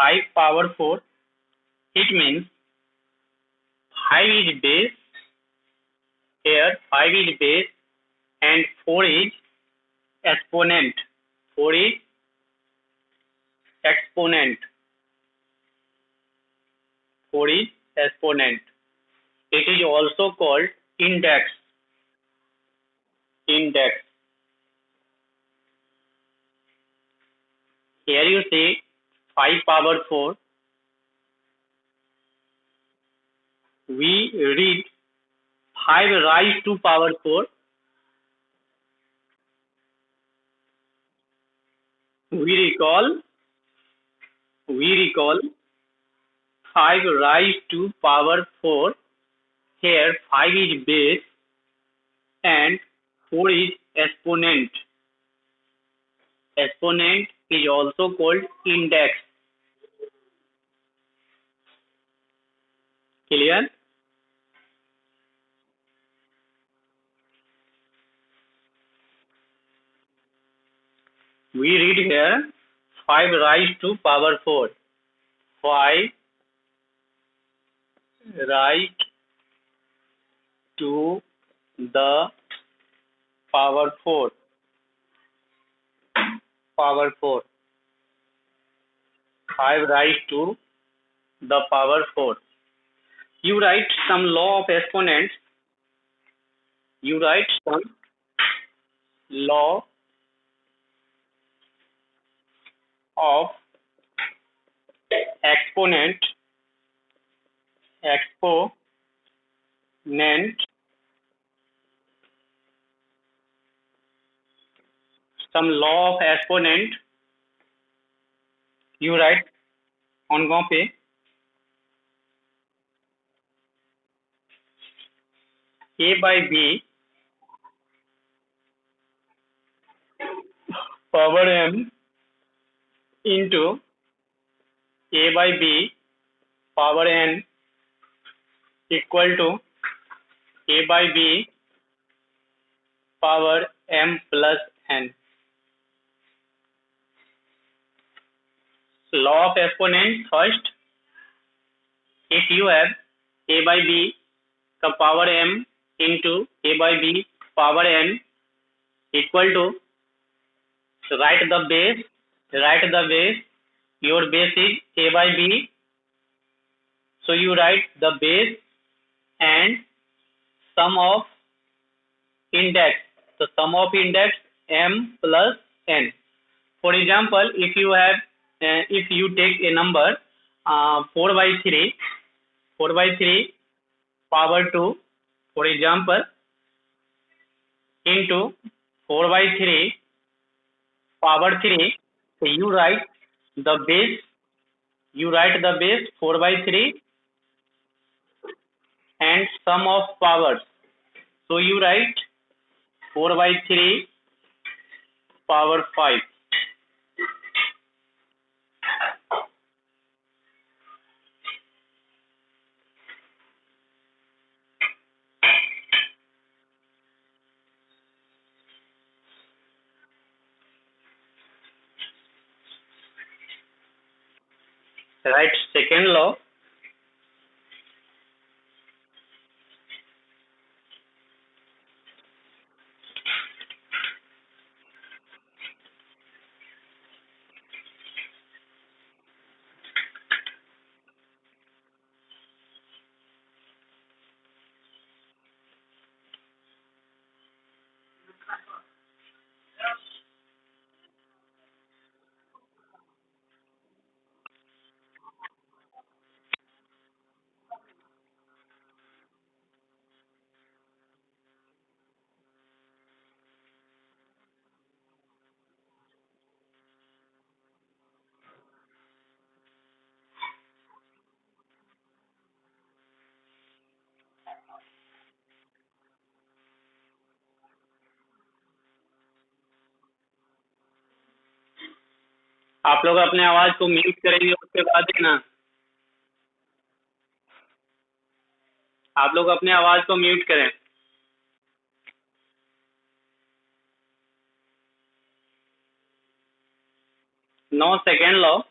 5 power 4, it means 5 is base, here 5 is base and 4 is exponent. 4 is exponent. 4 is exponent. It is also called index. Index. Here you see 5 power 4. We read 5 raised to power 4. We recall 5 raised to power 4. Here 5 is base and 4 is exponent. Exponent is also called index. Clear? We read here 5 raised to power 4. 5 raised to the power 4. Power 4. 5 raised to the power 4. You write some law of exponents. You write some law of exponent. Exponent. Some law of exponent. You write on copy. A by B power m into A by B power n equal to A by B power m plus n. Law of exponent first. If you have A by B का power m into A by B power n equal to, write the base. Your base is A by B, so you write the base and sum of index. So sum of index m plus n. For example, if you take a number 4 by 3 power 2, for example, into 4 by 3 power 3, so you write the base 4 by 3 and sum of powers. So you write 4 by 3 power 5. Write second law. आप लोग अपने आवाज को mute करेंगे, उसके बाद है ना, आप लोग अपने आवाज को म्यूट करें. Now second law.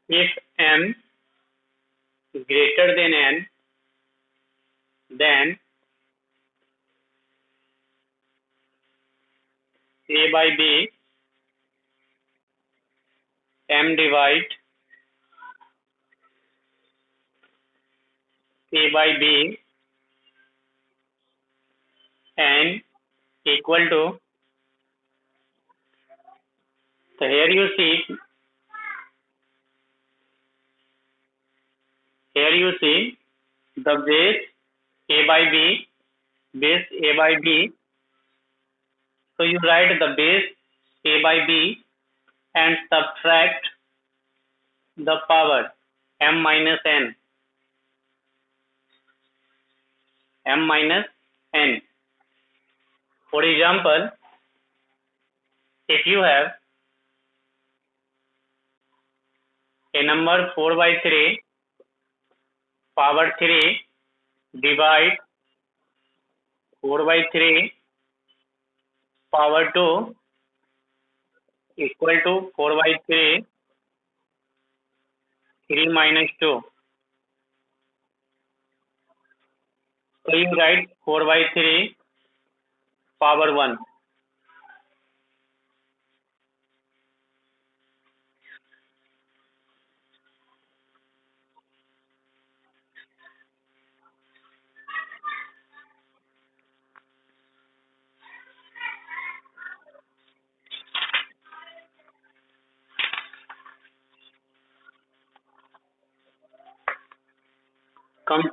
if m greater than n, then a by b m divide a by b n equal to, so here you see the base a by b, so you write the base a by b and subtract the power m minus n, For example, if you have a number 4 by 3 power 3 divide 4 by 3 power 2 equal to 4 by 3 minus 2. So you write 4 by 3 power 1. Come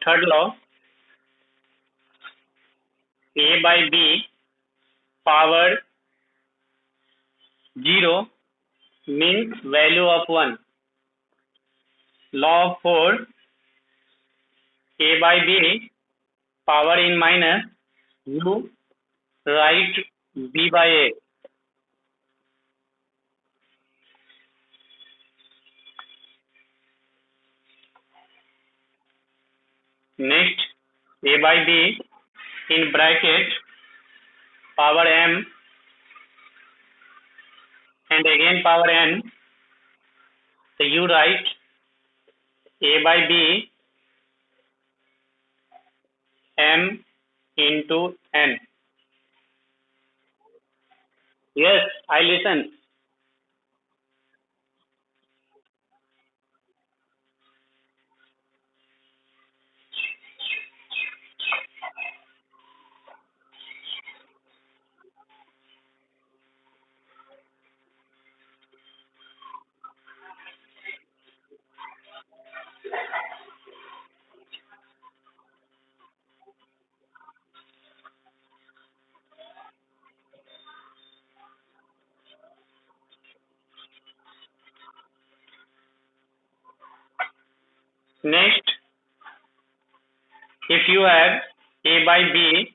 third law. A by b power 0 means value of 1. Law of 4, a by b power in minus, you write b by a. Next, a by b in bracket power m and again power n. So you write a by b m into n. Yes, I listen. Next, if you have a by b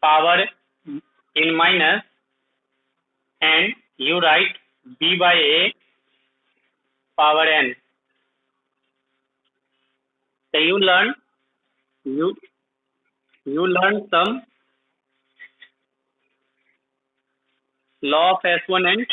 power in minus and you write b by a power n. So you you learn some law of exponent.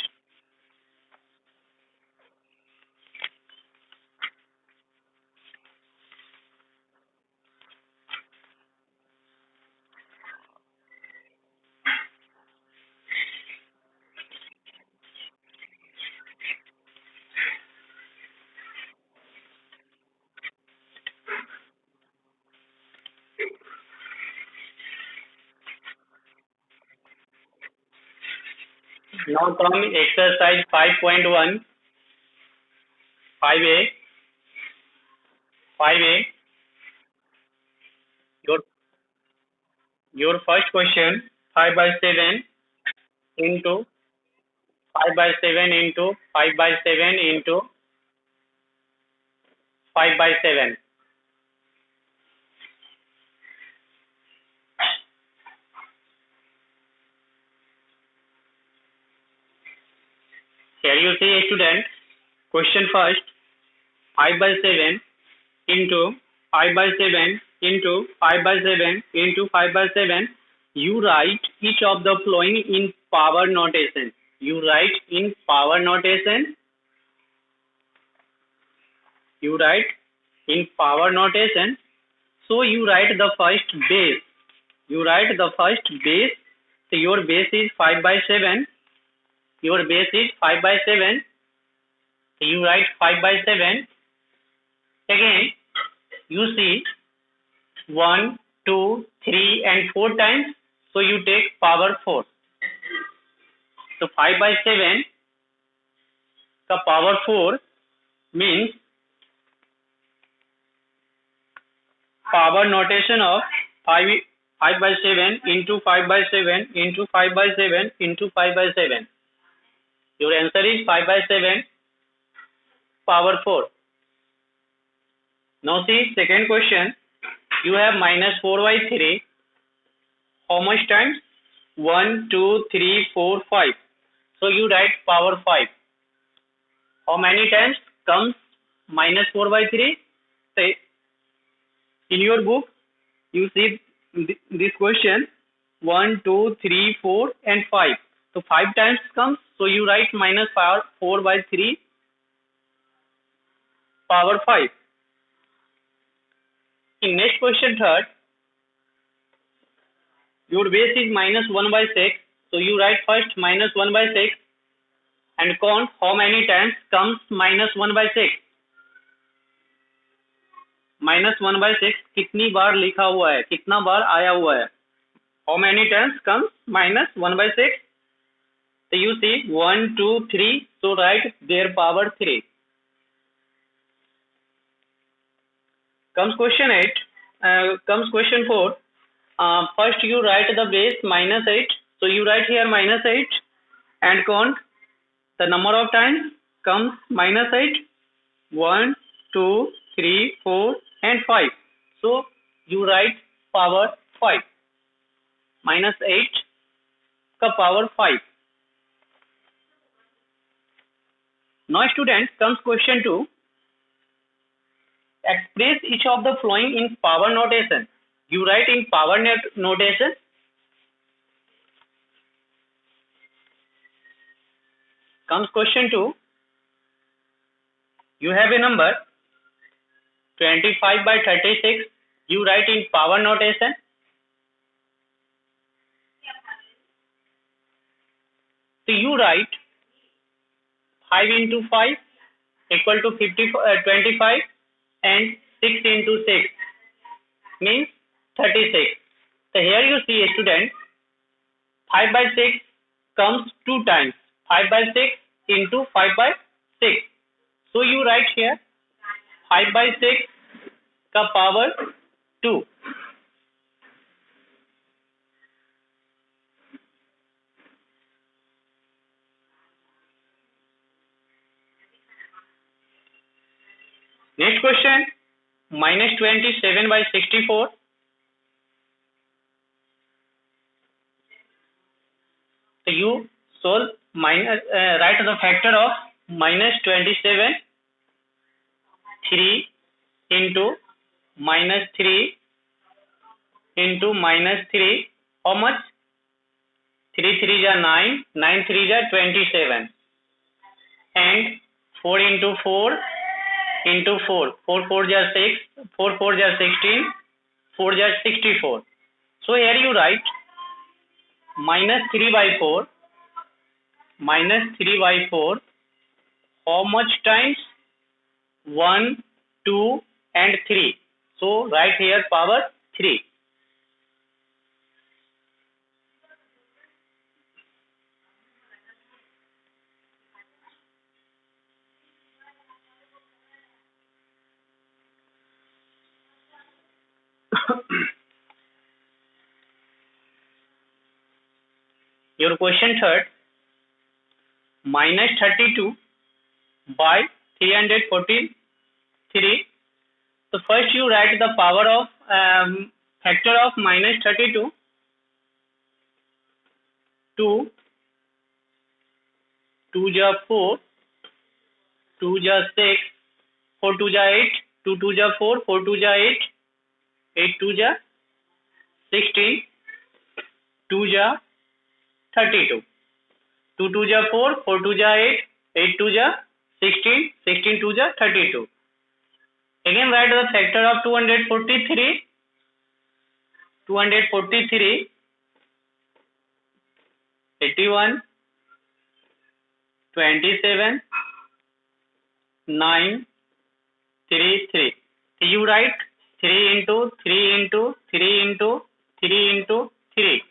Now come exercise 5.1, 5a. Your first question, 5 by 7 into 5 by 7 into 5 by 7 into 5 by 7. Here you see, student, question first, 5 by 7 into 5 by 7 into 5 by 7 into 5 by 7, you write each of the following in power notation. You write in power notation. You write in power notation. So you write the first base. You write the first base. So your base is 5 by 7. Your base is 5 by 7. So you write 5 by 7. Again, you see 1, 2, 3 and 4 times. So you take power 4. So 5 by 7 का power 4 means power notation of 5 by 7 into 5 by 7 into 5 by 7 into 5 by 7. Your answer is 5 by 7 power 4. Now see second question. You have minus 4 by 3. How much times? 1, 2, 3, 4, 5. So you write power 5. How many times comes minus 4 by 3? Say in your book you see this question 1, 2, 3, 4 and 5. So 5 times comes. So you write minus 4 by 3 power 5. In next question third, your base is minus 1 by 6. So you write first minus 1 by 6 and count how many times comes minus 1 by 6. Minus 1 by 6 कितनी बार लिखा हुआ है, कितना बार आया हुआ है. How many times comes minus 1 by 6? So you see 1, 2, 3. So write their power 3. Comes question 8. Comes question 4. First you write the base minus 8. So you write here minus 8 and count the number of times comes minus 8. 1, 2, 3, 4 and 5. So you write power 5. Minus 8 का power 5. Now students, comes question 2. Express each of the following in power notation. You write in power notation. Comes question 2. You have a number 25 by 36. You write in power notation. So you write 5 into 5 equal to 25 and 6 into 6 means 36. So here you see a student 5 by 6 comes 2 times. 5 by 6 into 5 by 6. So you write here 5 by 6 का power 2. Next question, minus 27 by 64. So you solve write the factor of minus 27, 3 into minus 3 into minus 3. How much? 3 3 is 9, 9 3 is 27, and 4 into 4 into 4, 4 4 is 6, 4 4 is 16, 4 is 64. So here you write minus 3 by 4, minus 3 by 4. How much times? 1, 2 and 3. So write here power 3. Your question third, minus 32 by 343. So first you write the power of factor of minus 32. 2, 2 is 4, 2 is 6, 4 2 is 8, 2 2 is 4, 4 2 is 8, 8 2 जा 16, 2 जा 32, 2 2 जा 4, 4 2 जा 8, 8 2 जा 16, 16 2 जा 32. Again write the factor of 243. 243, 81, 27, 9, 3 3. So you write 3 into 3 into 3 into 3 into 3.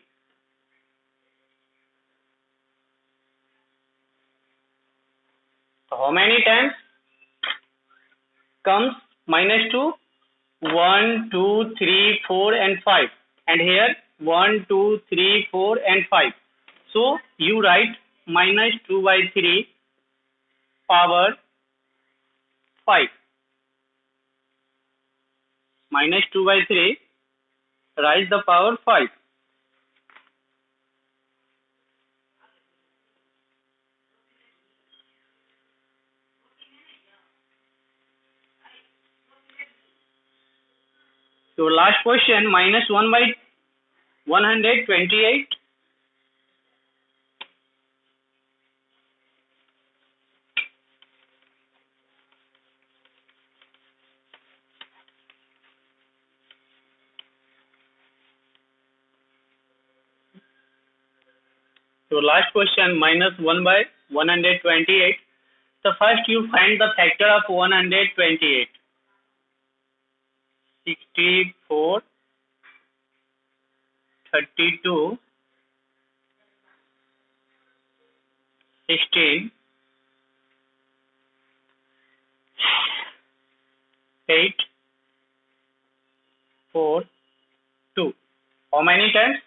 So how many times comes minus 2? 1 2 3 4 and 5, and here 1 2 3 4 and 5. So you write minus 2 by 3 power 5. Minus 2 by 3, rise the power 5. So last question, minus 1 by 128. So last question, minus 1 by 128. So first you find the factor of 128. 64, 32, 16, 8, 4, 2. How many times?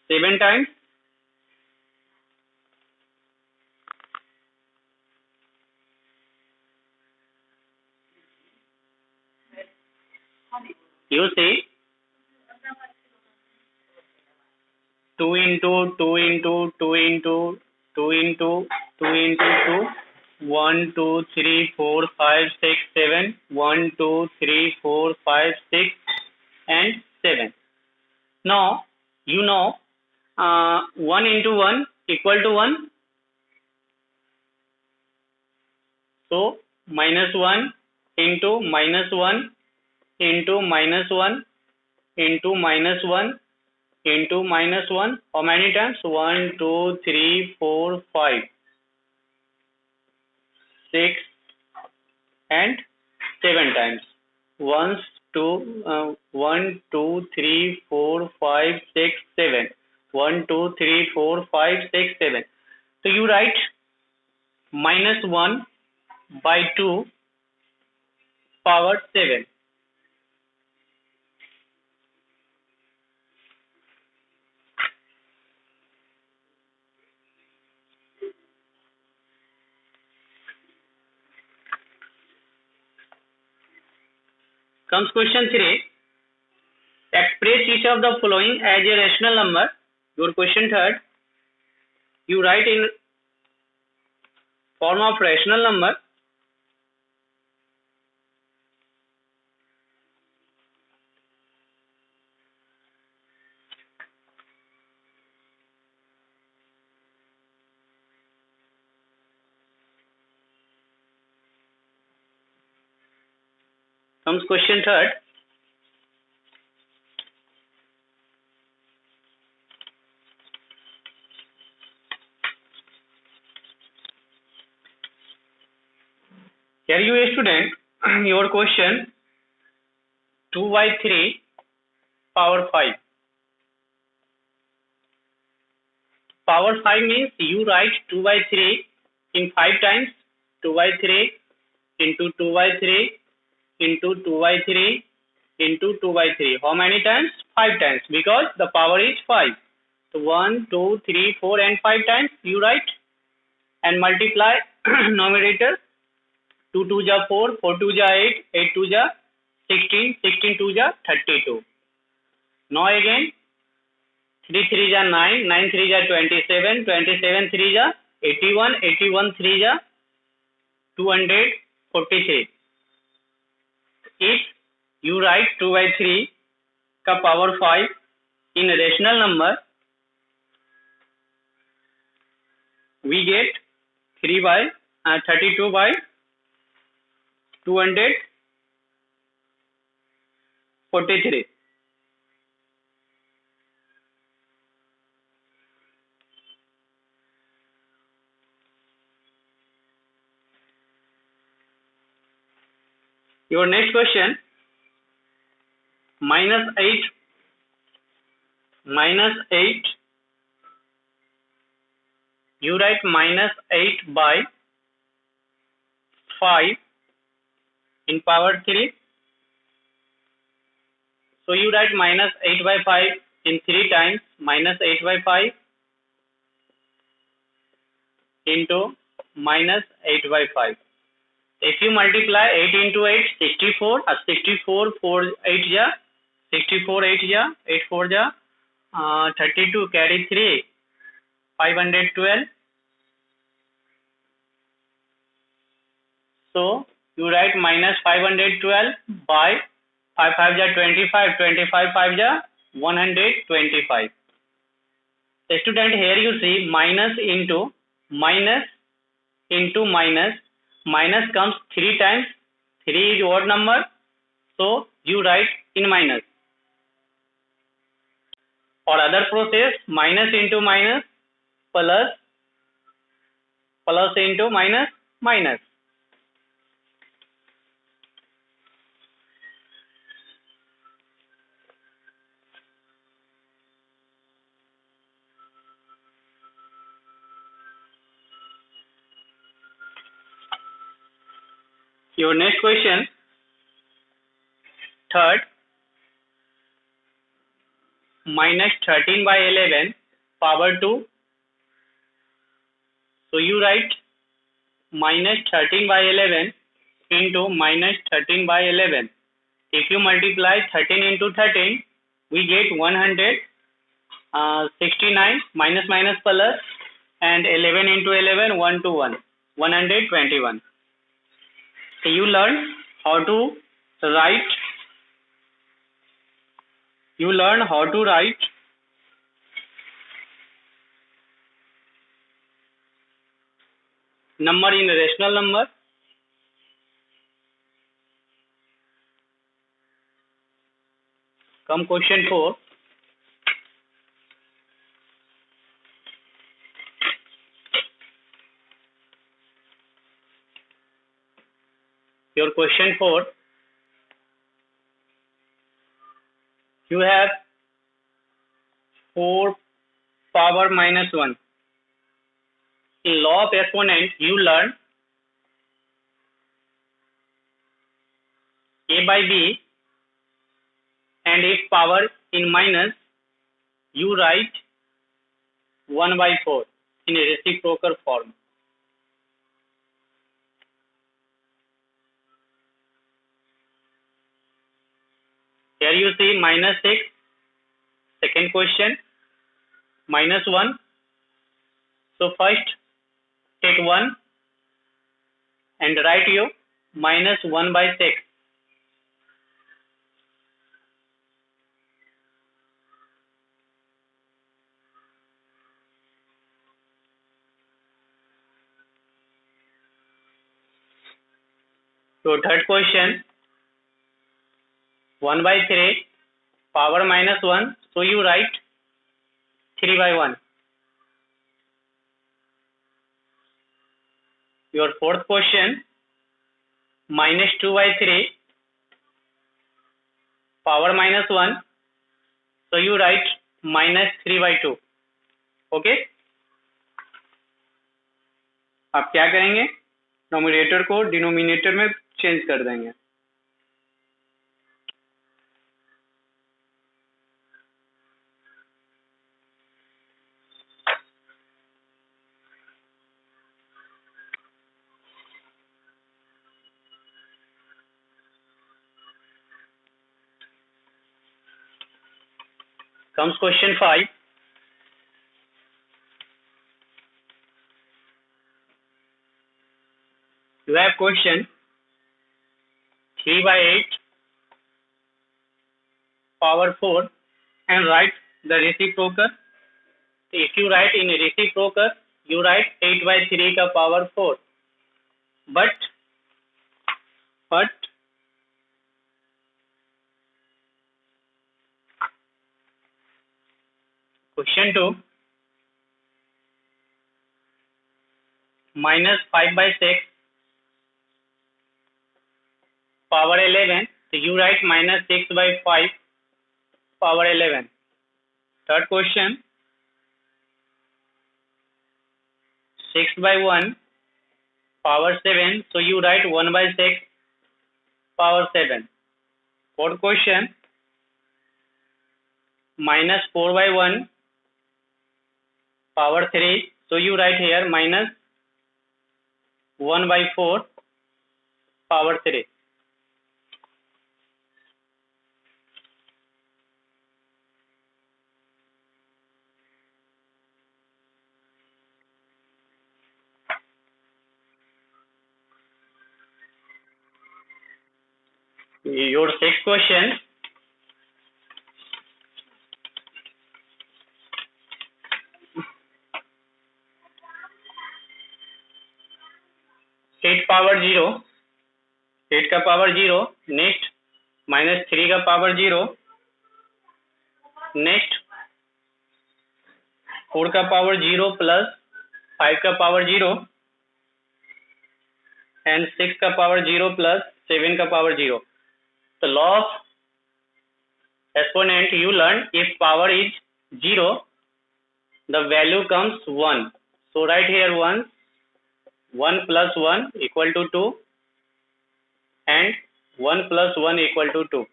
7 times. You see 2 into 2 into 2 into 2 into 2 into 2, 1 2 3 4 5 6 7, 1 2 3 4 5 6 and 7. Now you know 1 into 1 equal to 1. So minus 1 into minus 1 into minus 1 into minus 1 into minus 1. How many times? 1 2 3 4 5 6 and 7 times. 1 2 3 4 5 6 7. 1 2 3 4 5 6 7. So you write minus 1 by 2 power 7. Comes question 3. Express each of the following as a rational number. Your question 3rd. You write in form of rational number. Comes question 3rd. Here you a student, your question 2 by 3 power 5. Power 5 means you write 2 by 3 in 5 times. 2 by 3 into 2 by 3 into 2 by 3 into 2 by 3. How many times? 5 times, because the power is 5. So 1, 2, 3, 4 and 5 times you write and multiply numerator. 2 2 ja 4, 4 2 ja 8, 8 2 ja 16, 16 2 ja 32. Now again 3 3 ja 9, 9 3 ja 27, 27 3 ja 81, 81 3 ja 243. If you write 2/3 का power 5 in rational number, we get 32/243. Your next question, -8 you write -8/5 in power 3. So you write -8/5 in 3 times, -8/5 into -8/5. If you multiply 8 into 8, 64, 64 4 8 ja, 64 8 ja, 8 4 ja, 32 carry 3, 512. So you write -512 by 5 5 ja 25, 25 5 ja 125. Student, here you see minus into minus into minus. Minus comes 3 times. 3 is odd number, so you write in minus. Or other process, minus into minus plus plus into minus minus. Your next question, third, -13/11 power 2. So you write -13/11 into -13/11. If you multiply 13 into 13, we get 169, minus minus plus, and 11 into 11, 1 to 1, 121. So you learn how to write. Number in rational number. Come question 4. Your question 4. You have 4 power -1. In law of exponent, you learn a by b, and if power in minus, you write 1/4 in a reciprocal form. Here you see -6. Second question, -1. So first take 1 and write you -1/6. So third question, 1/3 power -1. So you write 3/1. Your fourth question, -2/3 power -1. So you write -3/2. Okay, आप क्या करेंगे, nominator को denominator में change कर देंगे. Comes question 5. You have question 3/8 power 4 and write the reciprocal. If you write in reciprocal, you write 8 by 3 का power 4. But question 2, minus 5 by 6 power 11. So you write minus 6 by 5 power 11. Third question, 6 by 1 power 7. So you write 1 by 6 power 7. Fourth question, minus 4 by 1 power 3. So you write here minus 1 by 4 power 3. Your sixth question, eight power 0, 8 का power 0, next minus 3 का power 0, next 4 का power 0 plus 5 का power 0 and 6 का power 0 plus 7 का power 0. The law of exponent you learn, if power is 0, the value comes 1. So write here 1 plus 1 equal to 2 and 1 plus 1 equal to 2.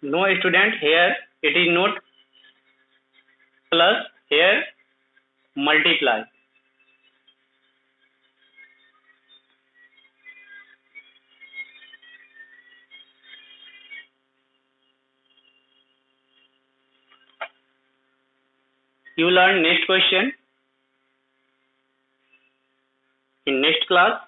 No student, here it is not plus, here multiply. You learn next question in next class.